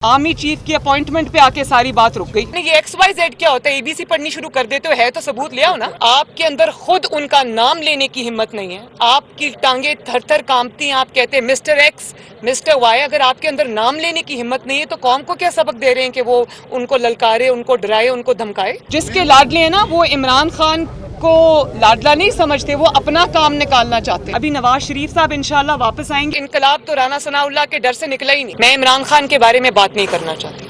Army chief की appointment पे आके सारी बात रुक गई। ये XYZ क्या होता है, एबीसी पढ़नी शुरू कर देते हो, है तो सबूत ले आओ ना। आपके अंदर खुद उनका नाम लेने की हिम्मत नहीं है, आपकी टांगे थर थर कांपती हैं, आप कहते हैं मिस्टर एक्स मिस्टर वाई। अगर आपके अंदर नाम लेने की हिम्मत नहीं है तो कौम को क्या सबक दे रहे हैं कि वो उनको ललकारे, उनको डराए, उनको धमकाए। जिसके लाडले हैं ना वो इमरान खान को लाडला नहीं समझते, वो अपना काम निकालना चाहते हैं। अभी नवाज शरीफ साहब इंशाल्लाह वापस आएंगे। इनकलाब तो राना सनाउल्लाह के डर से निकला ही नहीं। मैं इमरान खान के बारे में बात नहीं करना चाहती।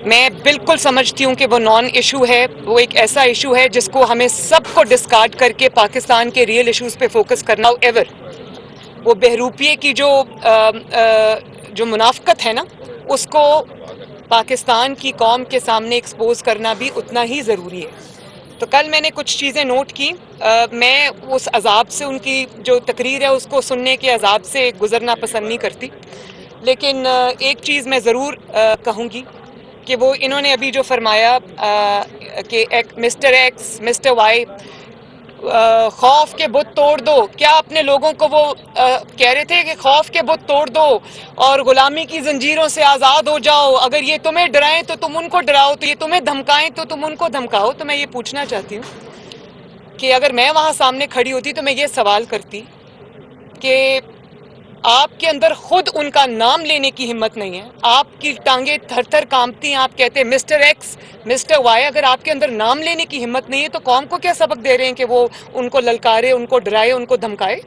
मैं बिल्कुल समझती हूँ कि वो नॉन इशू है, वो एक ऐसा इशू है जिसको हमें सबको डिस्कार्ड करके पाकिस्तान के रियल इशूज़ पे फोकस करना। एवर वो बहरूपिये की जो मुनाफकत है ना, उसको पाकिस्तान की कौम के सामने एक्सपोज करना भी उतना ही ज़रूरी है। तो कल मैंने कुछ चीज़ें नोट की। मैं उस अजाब से, उनकी जो तकरीर है उसको सुनने के अजाब से गुजरना पसंद नहीं करती, लेकिन एक चीज़ मैं ज़रूर कहूँगी कि वो इन्होंने अभी जो फरमाया कि मिस्टर एक्स मिस्टर वाई, खौफ के बुत तोड़ दो। क्या अपने लोगों को वो कह रहे थे कि खौफ के बुत तोड़ दो और गुलामी की जंजीरों से आज़ाद हो जाओ। अगर ये तुम्हें डराएं तो तुम उनको डराओ, तो ये तुम्हें धमकाएं तो तुम उनको धमकाओ। तो मैं ये पूछना चाहती हूँ कि अगर मैं वहाँ सामने खड़ी होती तो मैं ये सवाल करती कि आपके अंदर खुद उनका नाम लेने की हिम्मत नहीं है, आपकी टांगे थर थर कांपती हैं, आप कहते हैं मिस्टर एक्स मिस्टर वाई। अगर आपके अंदर नाम लेने की हिम्मत नहीं है तो कौम को क्या सबक दे रहे हैं कि वो उनको ललकारे, उनको डराए, उनको धमकाए।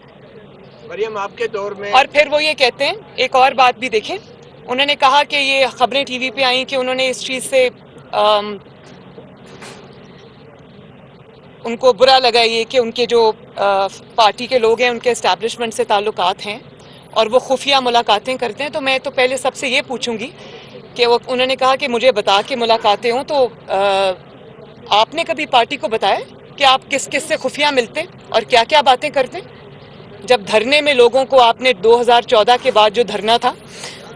मरियम, आपके दौर में और फिर वो ये कहते हैं, एक और बात भी देखें, उन्होंने कहा कि ये खबरें टीवी पे आई कि उन्होंने इस चीज़ से उनको बुरा लगा ये कि उनके जो पार्टी के लोग हैं उनके एस्टैब्लिशमेंट से ताल्लुकात हैं और वो खुफिया मुलाकातें करते हैं। तो मैं तो पहले सबसे ये पूछूंगी कि वो, उन्होंने कहा कि मुझे बता के मुलाकातें हों, तो आपने कभी पार्टी को बताया कि आप किस किस से खुफिया मिलते और क्या क्या बातें करते? जब धरने में लोगों को आपने 2014 के बाद जो धरना था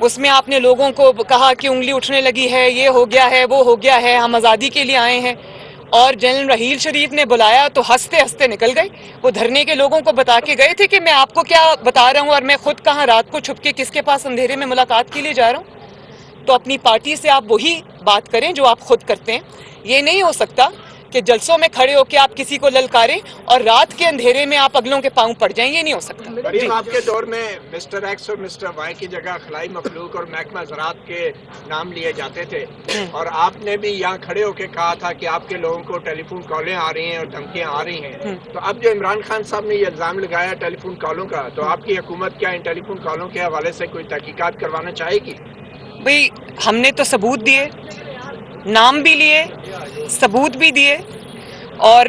उसमें आपने लोगों को कहा कि उंगली उठने लगी है, ये हो गया है, वो हो गया है, हम आज़ादी के लिए आए हैं, और जनरल रहील शरीफ ने बुलाया तो हंसते हंसते निकल गए। वो धरने के लोगों को बता के गए थे कि मैं आपको क्या बता रहा हूँ और मैं खुद कहाँ रात को छुप के किसके पास अंधेरे में मुलाकात के लिए जा रहा हूँ। तो अपनी पार्टी से आप वही बात करें जो आप खुद करते हैं। ये नहीं हो सकता कि जलसों में खड़े होकर आप किसी को ललकारें और रात के अंधेरे में आप अगलों के पांव पड़ जाएं, ये नहीं हो सकता। मरियम, आपके दौर में मिस्टर एक्स और मिस्टर वाई की जगह खलाई मखलूक और महकमा ज़राअत के नाम लिए जाते थे, और आपने भी यहाँ खड़े होकर कहा था कि आपके लोगों को टेलीफोन कॉलें आ रही हैं और धमकियाँ आ रही हैं। तो अब जो इमरान खान साहब ने ये इल्ज़ाम लगाया टेलीफोन कॉलों का, तो आपकी हुकूमत क्या इन टेलीफोन कॉलों के हवाले से कोई तहकीकात करवाना चाहेगी? भाई, हमने तो सबूत दिए, नाम भी लिए, सबूत भी दिए, और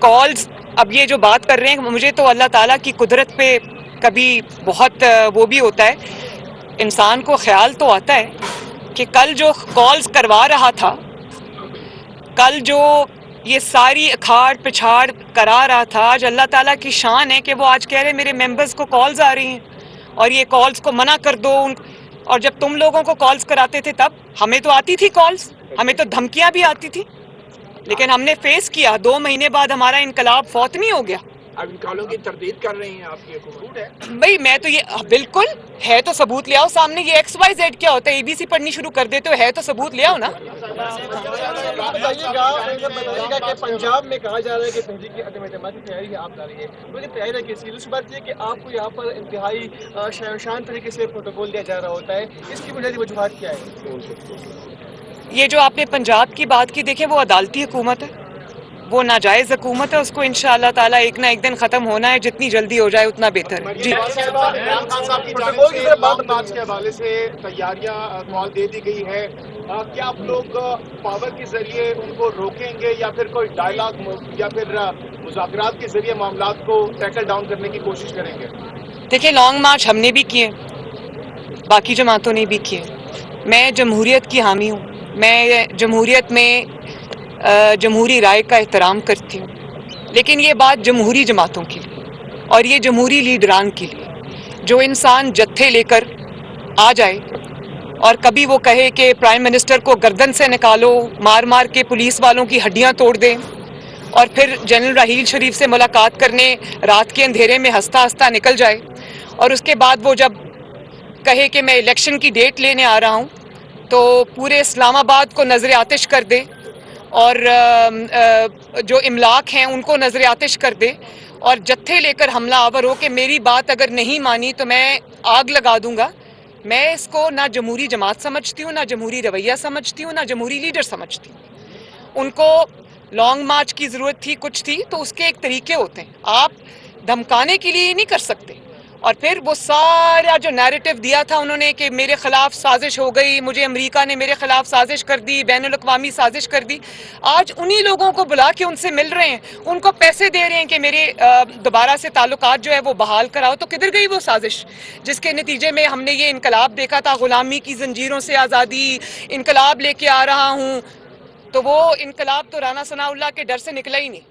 कॉल्स। अब ये जो बात कर रहे हैं, मुझे तो अल्लाह ताला की कुदरत पे कभी बहुत वो भी होता है, इंसान को ख्याल तो आता है कि कल जो कॉल्स करवा रहा था, कल जो ये सारी अखाड़ पिछाड़ करा रहा था, आज अल्लाह ताला की शान है कि वो आज कह रहे मेरे मेंबर्स को कॉल्स आ रही हैं और ये कॉल्स को मना कर दो। और जब तुम लोगों को कॉल्स कराते थे तब हमें तो आती थी कॉल्स, हमें तो धमकियां भी आती थी, लेकिन हमने फेस किया। 2 महीने बाद हमारा इनकलाब फौत नहीं हो गया। अब इन कॉलों की तरदीद कर रही हैं आपकी हुकूमत है? भाई, मैं तो ये बिल्कुल है तो सबूत ले आओ सामने। ये XYZ क्या होता है, एबीसी पढ़नी शुरू कर देते हो, है तो सबूत ले आओ ना। बताइएगा कि पंजाब में कहा जा रहा है कि तहरीक अदम एतमाद की तैयारी आप ला रही है, तो तैयारी कैसी? दूसरी बात ये कि आपको यहाँ पर इंतहाई शान तरीके से प्रोटोकॉल दिया जा रहा होता है, इसकी बुनियादी वजूहात क्या है? ये जो आपने पंजाब की बात की, देखें वो अदालती हुकूमत है, वो नाजायज़ हुकूमत है, उसको इंशाअल्लाह ताला एक ना एक दिन ख़त्म होना है। जितनी जल्दी हो जाए उतना बेहतर है। जी, इमरान खान साहब की जानिब से लॉन्ग मार्च के हवाले से तैयारियां कॉल दे दी गई है। क्या आप लोग पावर के जरिए उनको रोकेंगे या फिर कोई डायलॉग या फिर मुज़ाकरात के जरिए मामलात को टैकल डाउन करने की कोशिश करेंगे? देखिए, लॉन्ग मार्च हमने भी किए, बाकी जमातों ने भी किए। मैं जमहूरियत की हामी हूँ, मैं जमहूरियत में जमहूरी राय का एहतराम करती हूँ, लेकिन ये बात जमहूरी जमातों के लिए और ये जमहूरी लीडरान के लिए। जो इंसान जत्थे लेकर आ जाए और कभी वो कहे कि प्राइम मिनिस्टर को गर्दन से निकालो, मार मार के पुलिस वालों की हड्डियां तोड़ दें, और फिर जनरल रहील शरीफ से मुलाकात करने रात के अंधेरे में हंसता हंसता निकल जाए, और उसके बाद वो जब कहे कि मैं इलेक्शन की डेट लेने आ रहा हूँ تو پورے اسلام آباد کو نظر آتش کر دے اور جو املاک ہیں ان کو نظر آتش کر دے اور جتھے لے کر حملہ آور ہو کہ میری بات اگر نہیں مانی تو میں آگ لگا دوں گا. میں اس کو نہ جمہوری جماعت سمجھتی ہوں، نہ جمہوری رویہ سمجھتی ہوں، نہ جمہوری لیڈر سمجھتی ہوں. ان کو لانگ مارچ کی ضرورت تھی، کچھ تھی، تو اس کے ایک طریقے ہوتے ہیں. آپ دھمکانے کے لیے نہیں کر سکتے. اور پھر وہ سارا جو نیریٹو دیا تھا انہوں نے کہ میرے خلاف سازش ہو گئی، مجھے امریکہ نے میرے خلاف سازش کر دی، بین الاقوامی سازش کر دی. آج انہی لوگوں کو بلا کے ان سے مل رہے ہیں، ان کو پیسے دے رہے ہیں کہ میرے دوبارہ سے تعلقات جو ہے وہ بحال کراؤ. تو کدھر گئی وہ سازش جس کے نتیجے میں ہم نے یہ انقلاب دیکھا تھا، غلامی کی زنجیروں سے آزادی، انقلاب لے کے آ رہا ہوں. تو وہ انقلاب تو رانا ثناء اللہ کے ڈر سے نکلا ہی نہیں.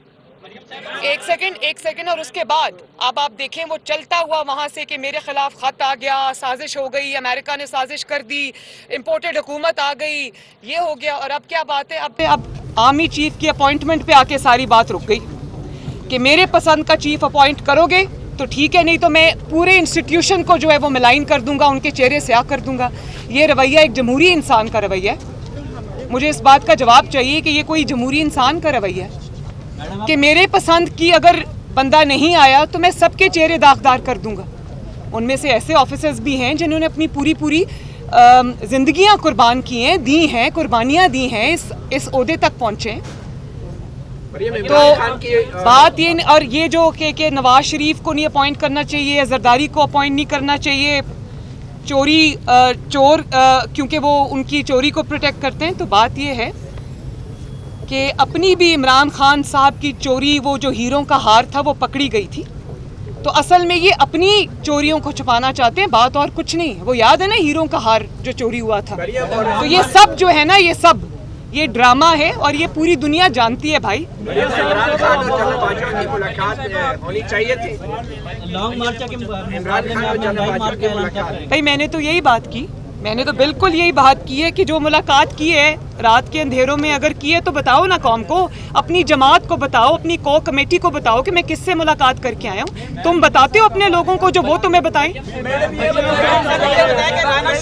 ایک سیکنڈ اور اس کے بعد اب آپ دیکھیں وہ چلتا ہوا وہاں سے کہ میرے خلاف خط آ گیا، سازش ہو گئی، امریکہ نے سازش کر دی، امپورٹڈ حکومت آ گئی، یہ ہو گیا. اور اب کیا بات ہے، اب آرمی چیف کی اپوائنٹمنٹ پہ آ کے ساری بات رک گئی کہ میرے پسند کا چیف اپوائنٹ کرو گے تو ٹھیک ہے، نہیں تو میں پورے انسٹیٹیوشن کو جو ہے وہ ملائن کر دوں گا، ان کے چہرے سیاہ کر دوں گا. یہ رویہ ایک جمہوری انسان کا رویہ ہے. مجھے اس بات کا جواب چاہیے کہ یہ کوئی جمہوری انسان کا رویہ ہے کہ میرے پسند کی اگر بندہ نہیں آیا تو میں سب کے چہرے داغدار کر دوں گا. ان میں سے ایسے آفیسرز بھی ہیں جنہوں نے اپنی پوری زندگیاں قربان کی ہیں، دی ہیں، قربانیاں دی ہیں، اس عہدے تک پہنچے ہیں. تو بات یہ، اور یہ جو کہ نواز شریف کو نہیں اپوائنٹ کرنا چاہیے، زرداری کو اپوائنٹ نہیں کرنا چاہیے، چور کیونکہ وہ ان کی چوری کو پروٹیکٹ کرتے ہیں. تو بات یہ ہے کہ اپنی بھی عمران خان صاحب کی چوری، وہ جو ہیروں کا ہار تھا، وہ پکڑی گئی تھی. تو اصل میں یہ اپنی چوریوں کو چھپانا چاہتے ہیں، بات اور کچھ نہیں. وہ یاد ہے نا ہیروں کا ہار جو چوری ہوا تھا. تو یہ سب جو ہے نا، یہ ڈرامہ ہے اور یہ پوری دنیا جانتی ہے بھائی. عمران خان اور جنرل باجوہ کی ملاقات ہونی چاہیے تھی. بھائی میں نے تو یہی بات کی، میں نے تو بالکل یہی بات کی ہے کہ جو ملاقات کی ہے رات کے اندھیروں میں، اگر کی ہے تو بتاؤ نا قوم کو، اپنی جماعت کو بتاؤ، اپنی کو کمیٹی کو بتاؤ کہ میں کس سے ملاقات کر کے آیا ہوں. تم بتاتے ہو اپنے لوگوں کو جو وہ تمہیں بتائیں. رانا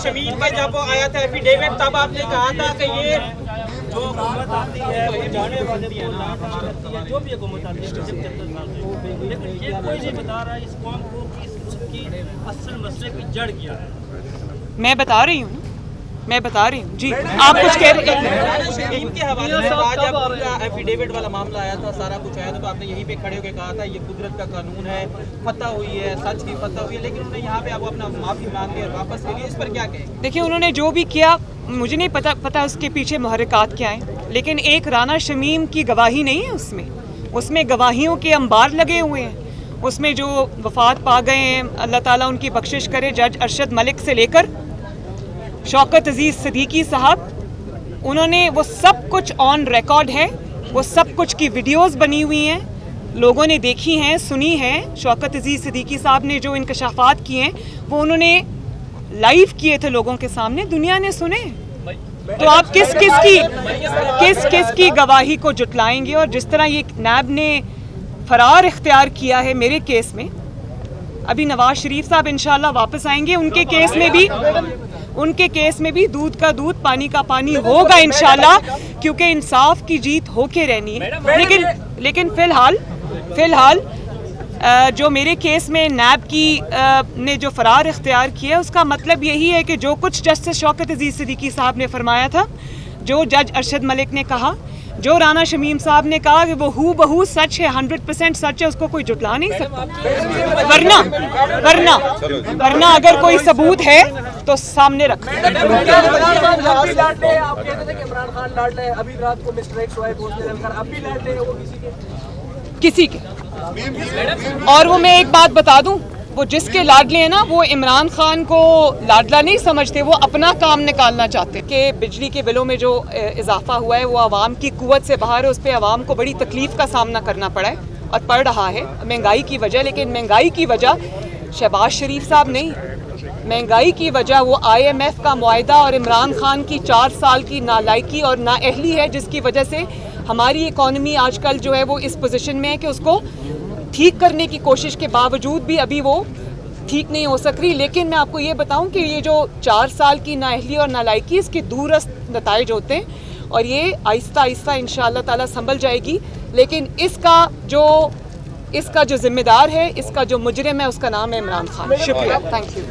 شمیم کا جب وہ آیا تھا ایفیڈیوٹ، تب آپ نے کہا تھا کہ یہ جو حکومت آتی ہے وہ جانے والے کو لاٹ مارتی ہے، جو بھی حکومت آتی ہے، لیکن یہ کوئی نہیں بتا رہا اس قوم کو کہ اس کی اصل مسئلے کی جڑ کیا ہے. میں بتا رہی ہوں، میں بتا رہی ہوں. جی آپ کچھ کہہ رہے ہیں؟ ان کے حوالے سے آج جب ایفیڈیوٹ والا معاملہ آیا تھا، سارا کچھ آیا تھا، تو آپ نے یہیں پہ کھڑے ہو کے کہا تھا یہ قدرت کا قانون ہے، فتح ہوئی ہے، سچ کی فتح ہوئی ہے، لیکن انہوں نے یہاں پہ اب اپنا معافی مانگی اور واپس لے لی. اس پر کیا کہیں؟ دیکھیں انہوں نے جو بھی کیا، مجھے نہیں پتا اس کے پیچھے محرکات کیا ہیں، لیکن ایک رانا شمیم کی گواہی نہیں ہے اس میں گواہیوں کے انبار لگے ہوئے ہیں. اس میں جو وفات پا گئے ہیں، اللہ تعالیٰ ان کی بخشش کرے، جج ارشد ملک سے لے کر شوکت عزیز صدیقی صاحب، انہوں نے وہ سب کچھ آن ریکارڈ ہے، وہ سب کچھ کی ویڈیوز بنی ہوئی ہیں، لوگوں نے دیکھی ہیں، سنی ہیں. شوکت عزیز صدیقی صاحب نے جو انکشافات کیے ہیں وہ انہوں نے لائیو کیے تھے لوگوں کے سامنے، دنیا نے سنے. تو آپ کس کی گواہی کو جٹلائیں گے؟ اور جس طرح یہ نیب نے فرار اختیار کیا ہے میرے کیس میں، ابھی نواز شریف صاحب انشاءاللہ واپس آئیں گے، ان کے کیس میں بھی دودھ کا دودھ، پانی کا پانی ہوگا انشاءاللہ، کیونکہ انصاف کی جیت ہو کے رہنی ہے. لیکن فی الحال جو میرے کیس میں نیب کی نے جو فرار اختیار کیا ہے، اس کا مطلب یہی ہے کہ جو کچھ جسٹس شوکت عزیز صدیقی صاحب نے فرمایا تھا، جو جج ارشد ملک نے کہا، جو رانا شمیم صاحب نے کہا کہ وہ ہو بہو سچ ہے، 100% سچ ہے، اس کو کوئی جھٹلا نہیں سکتا. ورنہ اگر کوئی ثبوت ہے تو سامنے رکھ. کسی کے اور وہ میں ایک بات بتا دوں، وہ جس کے لاڈلے ہیں نا، وہ عمران خان کو لاڈلا نہیں سمجھتے، وہ اپنا کام نکالنا چاہتے کہ بجلی کے بلوں میں جو اضافہ ہوا ہے وہ عوام کی قوت سے باہر ہے. اس پہ عوام کو بڑی تکلیف کا سامنا کرنا پڑا ہے اور پڑ رہا ہے مہنگائی کی وجہ. لیکن مہنگائی کی وجہ شہباز شریف صاحب نہیں، مہنگائی کی وجہ وہ IMF کا معاہدہ اور عمران خان کی 4 سال کی نالائکی اور نااہلی ہے، جس کی وجہ سے ہماری اکانومی آج کل جو ہے وہ اس پوزیشن میں ہے کہ اس کو ٹھیک کرنے کی کوشش کے باوجود بھی ابھی وہ ठीक नहीं हो सक रही, लेकिन मैं आपको ये बताऊं कि ये जो 4 साल की नाअहली और नालायकी इसके दूरस्त नताइज होते हैं और ये आहिस्ता आहिस्ता इंशाअल्लाह ताला संभल जाएगी। लेकिन इसका जो जिम्मेदार है, इसका जो मुजरिम है, उसका नाम है इमरान खान। शुक्रिया, थैंक यू।